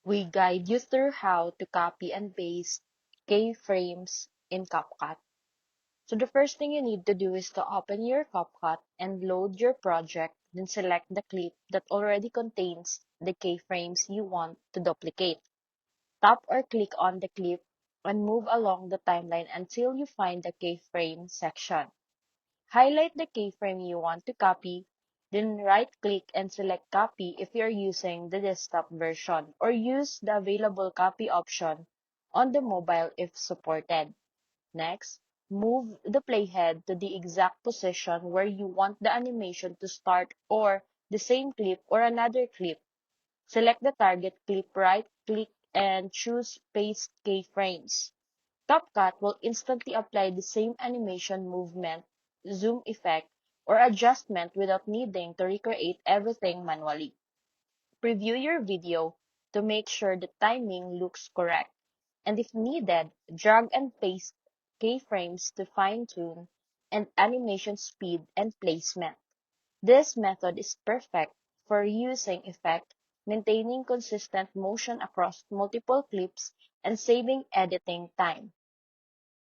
we guide you through how to copy and paste keyframes in Capcut. So the first thing you need to do is to open your Capcut and load your project, then select the clip that already contains the keyframes you want to duplicate. Tap or click on the clip and move along the timeline until you find the keyframe section. Highlight the keyframe you want to copy, then right-click and select Copy if you're using the desktop version, or use the available copy option on the mobile if supported. Next, move the playhead to the exact position where you want the animation to start, or the same clip or another clip. Select the target clip, right-click, and choose Paste Keyframes. CapCut will instantly apply the same animation movement, zoom effect, or adjustment without needing to recreate everything manually. Preview your video to make sure the timing looks correct, and if needed, drag and paste keyframes to fine-tune and animation speed and placement. This method is perfect for using effect, maintaining consistent motion across multiple clips, and saving editing time.